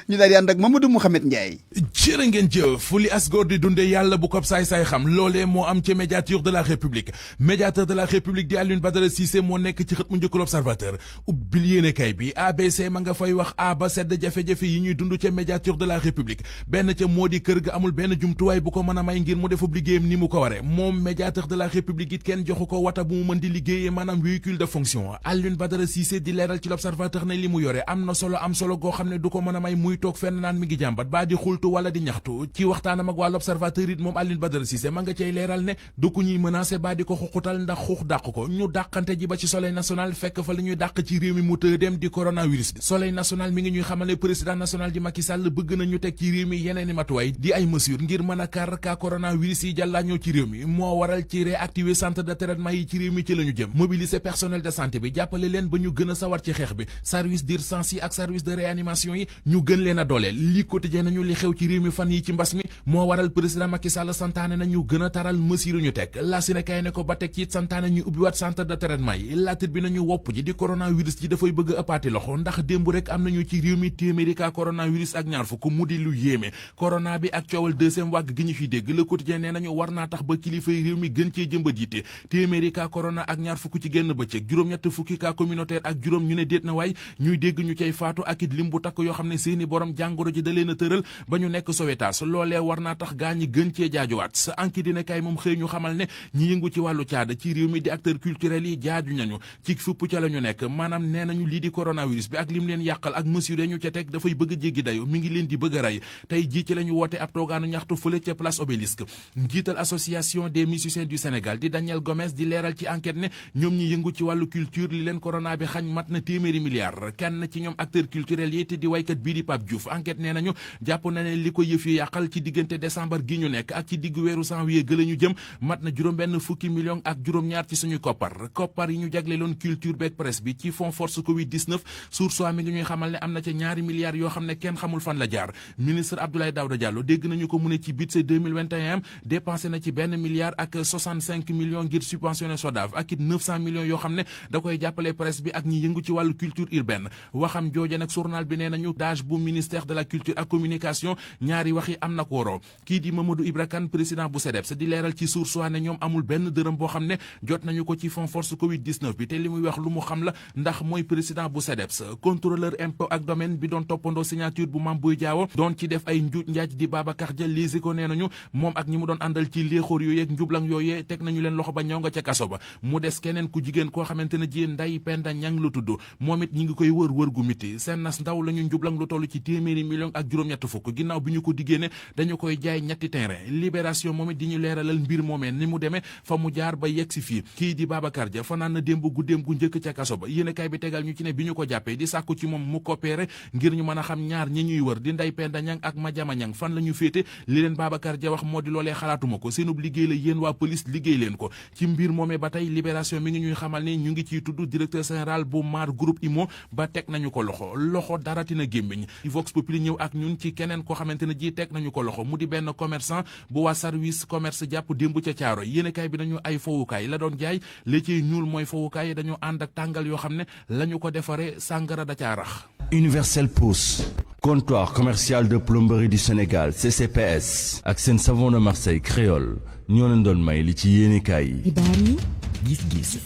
ñu daal di ànd ak Mamadou Mouhamed Ndiaye. jërë ngeen jëf fu li asgoor di dunde yàlla bu ko saay-saay xam loolee moo am ci médiateur de la république médiateur de la république di Alioune Badara Cissé moo nekk ci xët mu njëkk l'Observateur ubbil yéenekaay bi ABC ma nga fay wax a ba sedd jafe-jafe yi ñuy dund ca médiateur de la république benn ca moo di kër ga amul benn jumtuwaay bu ko mën a may ngir mu defub liggéeyam ni mu ko ware moom médiateur de la république it kenn joxu ko wata bu mu mën di liggéeyee maanaam véhicule de fonction Alioune Badara Cissé di leeral ci l'Observateur ne li mu yore am na solo goo xam ne du ko mën a may muy toog fenn naan mi ngi jàmbat baa di xultu wala di ñaxtu ci waxtaanam ak waa l'Observateur it moom Alioune Badara Cissé ma nga cay leeral ne du ku ñuy menacé baa di ko xuxutal ndax xux dàq ko ñu dàqante ji ba ci Soleil national fekk fa li ñuy dàq ci réew mi mu tëë dem di coronavirus bi Soleil national mi ngi ñuy xamal ne président national di Macky Sall bëgg na ñu teg ci réew mi yeneeni matuwaay di ay mesures ngir mën a kar ka coronavirus yi jàllaa ñëw ci réew mi moo waral ci réactiver centre de traitement yi ci réew mi ci la ñu jëm mobiliser personnel de santé bi jàppale leen ba ñu gën a sawar ci xeex bi service d'urgence yi ak service de réanimation yi ñu gën leen a dooleel li quotidien nañu li xew ci réew mi fan yi ci mbas mi moo waral président Macky Sall santaane nañu gën a taral mesure ñu teg la Sénégal ne ko ba teg ci santaane ñu ubbiwaat centre de traitement yi laatit bi nañu wopp ji di coronavirus ji dafay bëgg a ëppaati loxo ndax démb rek am nañu ci réew mi téeméeri cas coronavirus ak ñaar fukk mu di lu yéeme corona bi ak coowal deuxième vague gi ñu fi dégg le quotidien nee nañu war naa tax ba kilifay réew mi gën cee jëmbat yitte téeméeri cas corona ak ñaar fukk ci génn bëccëg juróom-ñett fukki cas communautaire ak juróom ñu ne déet na waay ñuy dégg ñu cay faatu ak it lim bu takk yoo xam ne seeni borom jàngoro ji da leen a tëral ba ñu nekk Sowétas loolee war naa tax gaa ñi gën cee jaajuwaat sa enquête dina kay moom xëy ñu xamal ne ñi yëngu ci wàllu caada ci réew mi di acteur culturel yi jaaju nañu ci fupp ca la ñu nekk maanaam nee nañu lii di coronavirus bi ak lim leen yàqal ak mesure ñu ca teg dafay bëgg a jéggi dayo mi ngi leen di bëgg a rey tey jii ci la ñu woote ab toogaanu ñaxtu fële ca place Obélisque njiital association des musiciens du Sénégal di Daniel Gomes di leeral ci enquête ne ñoom ñi yëngu ci wàllu culture li leen corona bi xañ mat na téeméeri milliards kenn ci ñoom acteur culturel yi te di waykat bii di Pape Diouf enquête nee nañu jàpp na ne li ko yëf yi yàqal ci diggante décembre gi ñu nekk ak ci diggu weeru janvier gëla ñu jëm mat na juróom-benn fukki millions ak juróom-ñaar ci suñu koppar yi ñu jagleeloon culture beeg presse bi ci fond force Covid 19 Source A mi ngi ñuy xamal ne am na ca ñaari milliards yoo xam ne kenn xamul fan la jaar ministre Abdoulaye Daouda Diallo dégg nañu ko mu ne ci budget 2021 dépensé na ci benn milliard ak 65 millions ngir subventionné SODAV ak it 900 millions yoo xam ne da koy jàppale presse bi ak ñi yëngu ci wàllu culture urbaine waxam jooje nag journal bi nee nañu dage bu ministère de la culture ak communication ñaari wax yi am na ko waroo kii di Mamadou Ibra Kane président bu SEDEPS di leeral ci Source A ne ñoom amul benn dërëm boo xam ne jot nañu ko ci fond force Covid 19 bi te li muy wax lu mu xam la ndax mooy président bu SEDEPS contrôleur impôt ak domaine bi doon toppandoo signature bu Mame Boye Diao doon ci def ay njuuj njaaj di Babacar Dia lisi ko nee nañu moom ak ñi mu doon àndal ci léexóor yooyu ak njublang yooyee teg nañu leen loxo ba ñëw nga ca kaso ba mu des keneen ku jigéen koo xamante ne ji Ndeye Penda Niang lu tudd moom it ñi ngi koy wër gu miti seen nas ndaw la ñu njublang lu toll ci téeméeri millions ak juróom-ñett fukk ginnaaw bi ñu ko diggée ne dañu koy jaay ñetti terrain libération moom it di ñu leeralal mbir moomee ni mu demee fa mu jaar ba yegg si fii kii di Babacar Dia fanaan na démb guddeem gu njëkk ca kaso ba yéenekaay bi tegal ñu ci ne bi ñu ko jàppee di sàkku ci moom mu coopérer ngir ñu mën a xam ñaar ñi ñuy wër di Ndeye Penda Niang ak Madiama Niang fan la ñu féete li leen Babacar Dia wax moo di loolee xalaatuma ko seenub liggéey la yéen waa police liggéey leen ko ci mbir moomee ba tey libération mi ngi ñuy xamal ne ñu ngi ciy tudd directeur général bu Mar Groupe Imo ba teg nañu ko loxo daratina gémmiñ Vox Populi ñëw ak ñun ci keneen koo xamante ne ji teg nañu ko loxo mu di benn commerçant bu waa service commerce jàpp démb ca caaro yéenekaay bi nañu ay fowukaay la doon jaay li ciy ñuul mooy fowukaay dañu ànd ak tàngal yoo xam ne la ñu ko defaree sàngara da caa rax. Universel Pousse, comptoir commercial de plomberie du Sénégal CCPS ak seen savon de Marseille créole ñoo leen doon may li ci yéenekaay yi. xibaar yi gis-gis.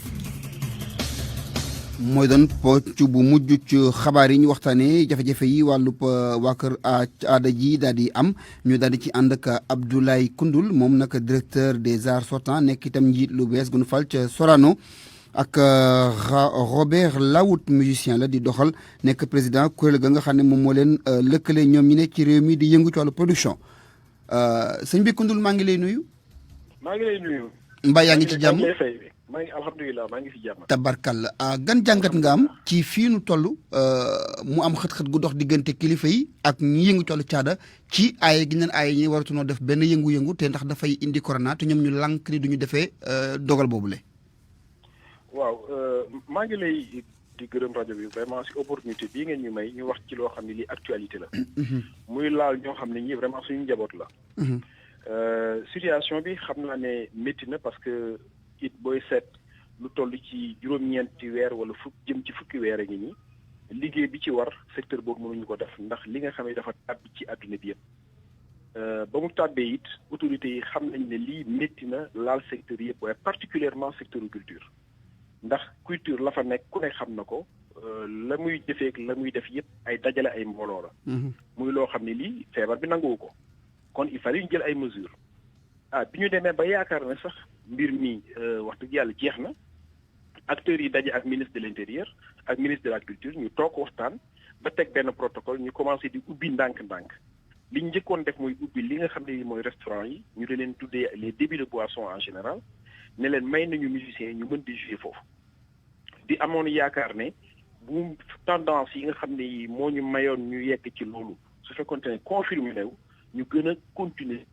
mooy doon pocc bu mujj ci xabaar yi ñu waxtaanee jafe-jafe yi wàllub waa kër aada ji daal di am ñu daal di ci ànd ak Abdoulaye Koundoul moom nag directeur des arts sortants nekk itam njiit lu bees gu nu fal ca Sorano ak Robert Lawout musicien la di doxal nekk président kuréel ga nga xam ne moom moo leen lëkkale ñoom ñi ne ci réew mi di yëngu ci wàllu production sëñ bi Koundoul maa ngi lay nuyu. maa ngi lay nuyu. mbaa yaa ngi ci jàmm maa ngi alhamdulilah maa ngi ci jàmm. tabarkal gan jàngat nga am ci fii nu toll mu am xët-xët gu dox diggante kilifa yi ak ñi yëngu toll caada ci aaye gi leen aaye ñi waratunoo def benn yëngu-yëngu te ndax dafay indi corona te ñoom ñu lànk ni duñu defee dogal boobule. waaw maa ngi lay di gërëm rajo bi vraiment si opportunité bii ngeen ñu may ñu wax ci loo xam ne lii actualité la. muy laal ñoo xam ne ñii vraiment suñu njaboot la. situation bi xam naa ne métti na parce que it booy seet lu toll ci juróom-ñeenti weer wala jëm ci fukki weer a ngi nii liggéey bi ci war secteur boobu mënuñu ko def ndax li nga xam ne dafa tàbbi ci àdduna bi yëpp. ba mu tàbbee it autorités yi xam nañ ne lii métti na laal secteur yëpp waaye particulièrement secteur culture. ndax culture la fa nekk ku ne xam na ko la muy jëfeek la muy def yëpp ay dajale ay mbooloo la. muy loo xam ne lii feebar bi nanguwu ko. kon il fallait ñu jël ay mesures. bi ñu demee ba yaakaar ne sax mbir mi wax dëgg yàlla jeex na acteurs yi daje ak ministre de l'intérieur ak ministre de la culture ñu toog waxtaan ba teg benn protocole ñu commencé di ubbi ndànk-ndànk. li ñu njëkkoon def muy ubbi li nga xam ne mooy restaurant yi ñu di leen tuddee les débits de boisson en général ne leen may nañu musiciens yi ñu mën di jouer foofu. di amoon yaakaar ne bu tendance yi nga xam ne moo ñu mayoon ñu yegg ci loolu su fekkoonte ne confirmé wu ñu gën a continuer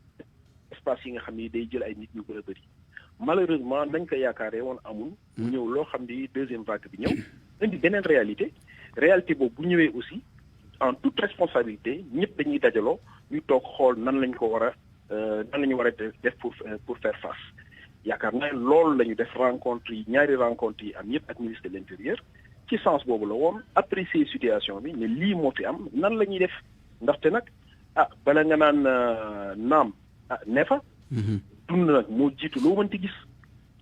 espace yi nga xam ne day jël ay nit ñu gën a bëri malheureusement nañ ko yaakaaree woon amul. mu ñëw loo xam ne deuxième vague bi ñëw indi beneen réalité boobu bu ñëwee aussi en toute responsabilité ñëpp dañuy dajaloo ñu toog xool nan lañ ko war a nan la ñu war a def pour faire face. yaakaar naa loolu la ñu def rencontre yi ñaari rencontre yi am yëpp ak ministre de l'intérieur ci sens boobu la woon apprécier situation bi ne lii moo fi am nan la ñuy def ndaxte nag bala nga naan naam ne fa dund nag moo jiitu loo mënti gis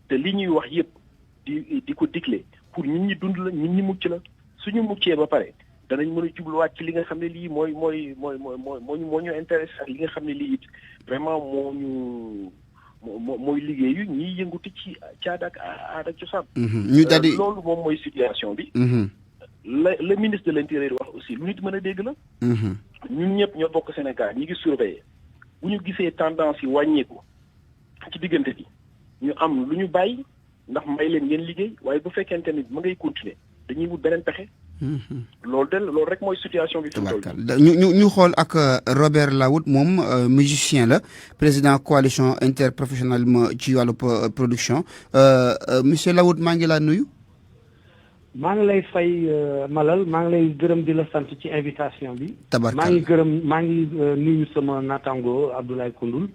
te li ñuy wax yëpp di ko digle pour ñun ñi dund la ñun ñi mucc la suñu muccee ba pare danañ mën a jubluwaat ci li nga xam ne lii moo ñu intéressé ak li nga xam ne lii it vraiment mooy liggéeyu ñiy yënguti ci caada ak aada ak cosaan. ñu daal di loolu moom mooy situation bi. le ministre de l'intérieur wax aussi lu nit mën a dégg la. ñun ñëpp ñoo bokk Sénégal ñi ngi surveiller bu ñu gisee tendance yi wàññeeku ci diggante bi ñu am lu ñu bàyyi ndax may leen ngeen liggéey waaye bu fekkente ni ma ngay continuer dañuy wut beneen pexe. loolu rek mooy situation bi. ñu xool ak Robert Lawood moom musicien la président coalition interprofessionnelle ci wàllu production monsieur Lawood maa ngi laa nuyu. maa ngi lay fay Malal maa ngi lay gërëm di la sant ci invitation bi. tabarkalla maa ngi nuyu sama naataango Abdoulaye Koundoul.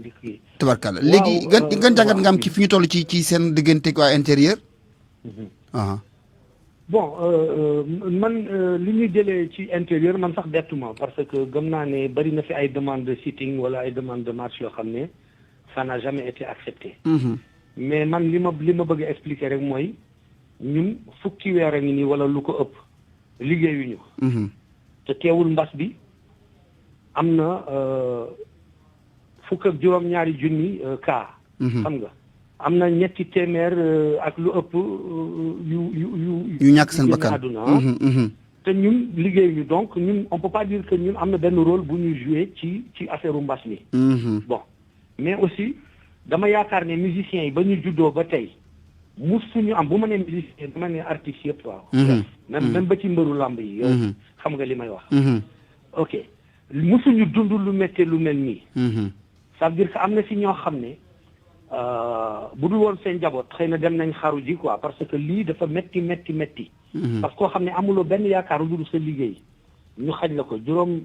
di kii. tabarkalla léegi gan jàngat nga am ci fi ñu toll ci seen diggante waa intérieur. bon man li ñuy jëlee ci intérieur man sax bettuma parce que gëm naa ne bari na fi ay demande de sitting wala ay demande de marche yoo xam ne ça n'a jamais été accepté. mais man li ma bëgg a expliquer rek mooy ñun fukki weer a ngi nii wala lu ko ëpp liggéeyuñu. te teewul mbas bi am na fukk ak juróom-ñaari junni cas. xam nga. am na ñetti téeméer ak lu ëpp yu ñàkk seen bakkan àdduna te ñun liggéeyuñu donc ñun on peut pas dire que ñun am na benn rôle bu ñuy jouer ci affaire mbas mi. bon mais aussi dama yaakaar ne musiciens yi ba ñu juddoo ba tey musuñu am bu ma nee musicien dama ne artistes yëpp waaw. même ba ci mbëru làmb yi. yow xam nga li may wax. ok musuñu dund lu métti lu mel nii. ça veut dire que am na si ñoo xam ne. bu dul woon seen njaboot xëy na dem nañ xaru ji quoi parce que lii dafa métti. parce que koo xam ne amuloo benn yaakaar lu dul sa liggéey ñu xaj la ko juróom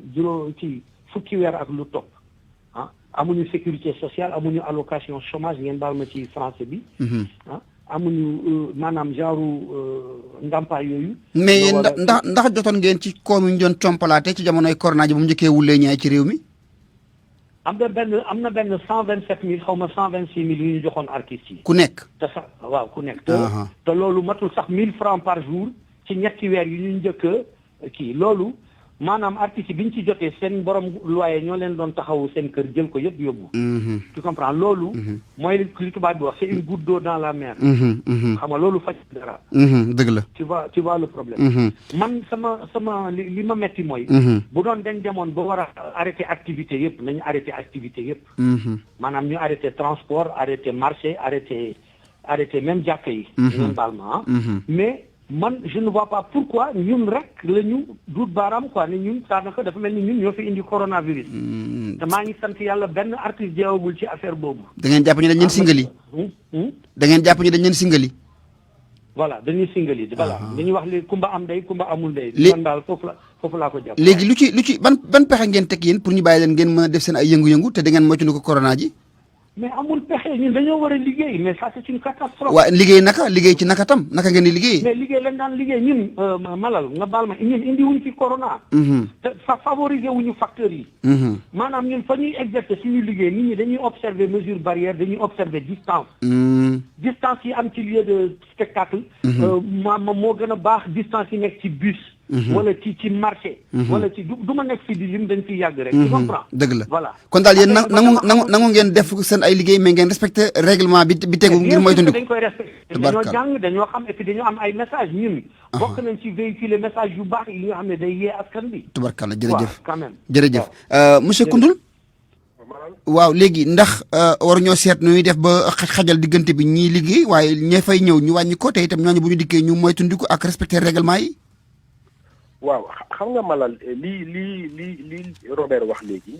ci fukki weer ak lu topp amuñu sécurité sociale amuñu allocation chômage ngeen baal ma ci français bi. amuñu maanaam genre ndàmpaay yooyu. mais ndax jotoon ngeen ci koom yi ñu doon compalaate ci jamonoy corona ji bu mu njëkkee wulee ñaay ci réew mi. am na benn 127 000 xaw ma 126 000 yu ñu joxoon artistes yi. ku nekk. te sax waaw ku nekk. te loolu matul sax 1000 francs par jour ci ñetti weer yu ñu njëkk kii loolu maanaam artistes yi bi ñu ci jotee seen borom loyer ñoo leen doon taxawu seen kër jël ko yëpp yóbbu. tu comprends loolu. mooy li tubaab bi wax c'est une goutte d'eau dans la mer. xam nga loolu faj dara. dëgg la. tu vois le problème. man sama li ma metti mooy. bu doon dañ demoon ba war a arrêter activité yëpp nañu arrêter activité yëpp. maanaam ñu arrêter transport arrêter marché arrêter même jàkka yi. ñun baal ma mais. man je ne vois pas pourquoi ñun rek la ñu duut baaraam quoi ne ñun daanaka dafa mel ni ñun ñoo fi indi coronavirus. te maa ngi sant yàlla benn artiste jeewagul ci affaire boobu. da ngeen jàpp ñu dañ leen singali. da ngeen jàpp ñu dañ leen singali. voilà dañuy singali. voilà dañuy wax li kumba am ndey kumba amul ndey. man daal foofu laa ko jàpp. léegi lu ci ban pexe ngeen teg yéen pour ñu bàyyi leen ngeen mën a def seen ay yëngu-yëngu te da ngeen moytu ko corona ji. mais amul pexe ñun dañoo war a liggéey mais ça c'est une catastrophe. waaw liggéey ci naka tam naka ngeen di liggéey. mais liggéey lañ daan liggéey ñun malal nga baal ma ñun indi wuñ ci corona. te favoriser wuñu facteurs yi. maanaam ñun fa ñuy exercer suñu liggéey nit ñi dañuy observer mesure barrière dañuy observer distance. distance yi am ci lieu de spectacle. moo gën a baax distance yi nekk ci bus. wala ci marché. wala ci du ma nekk fii di lim dañ fiy yàgg rek. tu comprends dëgg la voilà. kon daal yéen nangu ngeen def seen ay liggéey mais ngeen respecté règlement bi tegu ngir moytandiku. dañ koy respecté dañoo jàng dañoo xam et puis dañoo am ay message ñun. bokk nañ ci véhiculer message yu baax yi nga xam ne day yee askan bi. tubarkalla jërëjëf quand même jërëjëf monsieur Koundoul. waaw léegi ndax war ñoo seet nu ñuy def ba xajal diggante bi ñiy liggéey waaye ña fay ñëw ñu wàññi ko te itam ñooñu bu ñu dikkee ñu moytandiku ak respecté règlement yi. waaw xam nga Malal li Robert wax léegi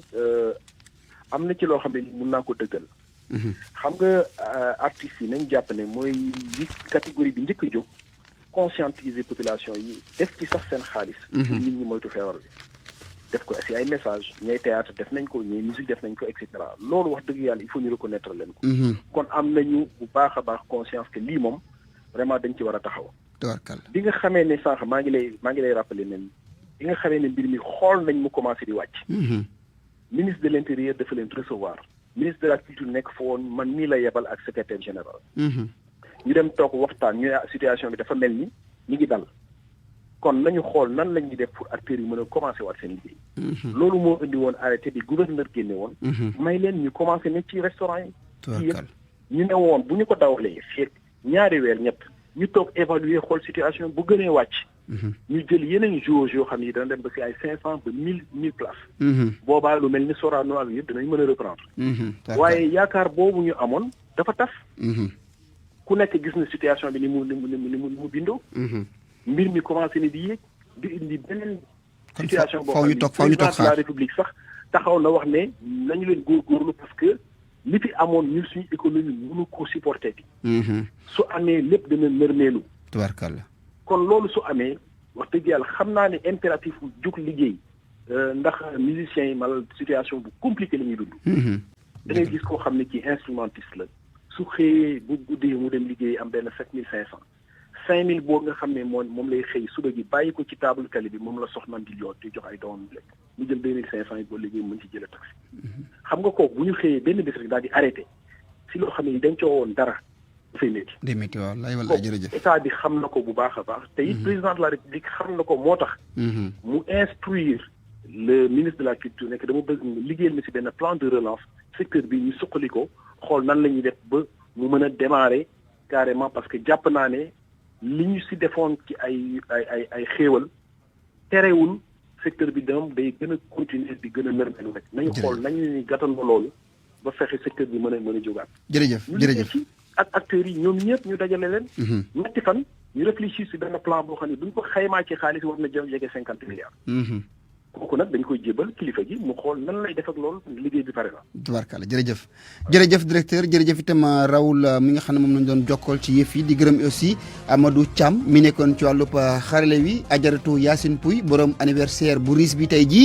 am na ci loo xam ne mun naa ko dëggal. xam nga artistes yi nañ jàpp ne mooy li catégorie bi njëkk a jóg conscientiser population yi def ci sax seen xaalis. pour nit ñi moytu feebar bi. def ko si ay message ñay théâtre def nañ ko ñay musique def nañ ko et cetera loolu wax dëgg yàlla il faut ñu reconnaître leen ko. kon am nañu bu baax a baax conscience que lii moom vraiment dañ ci war a taxaw. bi nga xamee ne sànq maa ngi lay rappeler ne bi nga xamee ne mbir mi xool nañ mu commencé di wàcc. ministre de l'intérieur dafa leen recevoir. ministre de la culture nekk fa woon man nii la yebal ak secrétaire général. ñu dem toog waxtaan ñu situation bi dafa mel ni ñu ngi dal. kon nañu xool nan la ñuy def pour acteurs yi mën a commencé waat seen liggéey. loolu moo indi woon arrêté bi gouverneur génne woon. may leen ñu commencé ne ci restaurant yi. ci yëpp ñu ne woon bu ñu ko dawalee fii ñaari weer ñett ñu toog évaluer xool situation bu gënee wàcc. ñu jël yeneen jours yoo xam ni dana dem ba si ay 500 ba 1000 places. boobaa lu mel ni Sorano ak yëpp danañ mën a reprendre. waaye yaakaar boobu ñu amoon dafa tas. ku nekk gis na situation bi ni mu bindoo. mbir mi commencé ni di yéeg di indi beneen situation boo xam ne président de la république sax taxaw na wax ne nañu leen góorgóorlu parce que li fi amoon ñun suñu économie mënu ko supporter bi su amee lépp dana nërmeelu tubaarkàlla kon loolu su amee wax dëgg yàlla xam naa ne impératif bu jóg liggéey ndax musiciens yi mal situation bu compliqué la ñuy dund da ngay gis koo xam ne ci instrumentiste la su xëyee bu guddee mu dem liggéey am benn 7500 5000 boobu nga xam ne moom lay xëy suba gi bàyyi ko ci table kali bi moom la soxnaam di yoot di jox ay doomam lekk mu jël 2500 yi boo liggéey mën ci jël taxi xam nga kooku bu ñu xëyee benn bés rek daal di arrêté si loo xam ne dañ coo woon dara dafay métti. day métti waaw lay wala jërëjëf. état bi xam na ko bu baax a baax. te it président de la république xam na ko moo tax. mu instruire le ministre de la culture nekk dama bëgg liggéeyal na si benn plan de relance secteur bi ñu suqali ko xool nan la ñuy def ba mu mën a démarrer carrément parce que jàpp naa ne. li ñu si defoon ci ay xéewal terewul secteur bi dem day gën a continuer di gën a nërmelu rek nañu xool nañu ni gàttandu loolu ba fexe secteur bi mën a jógaat jërëjëf ak acteurs yi ñoom ñëpp ñu dajale leen ñetti fan ñu réfléchir si benn plan boo xam ne buñ ko xaymaa ci xaalis war na jëm jege 50 milliards kooku nag dañ koy jébal kilifa gi mu xool nan lay def ak loolu liggéey bi pare na. tubaarkàlla jërëjëf directeur jërëjëf itam Raoul mi nga xam ne moom lañ doon jokkool ci yëf yi di gërëm aussi Amadou Thiam mi nekkoon ci wàllub xarale wi ajaratu Yacine Pouy borom anniversaire bu riis bi tey jii.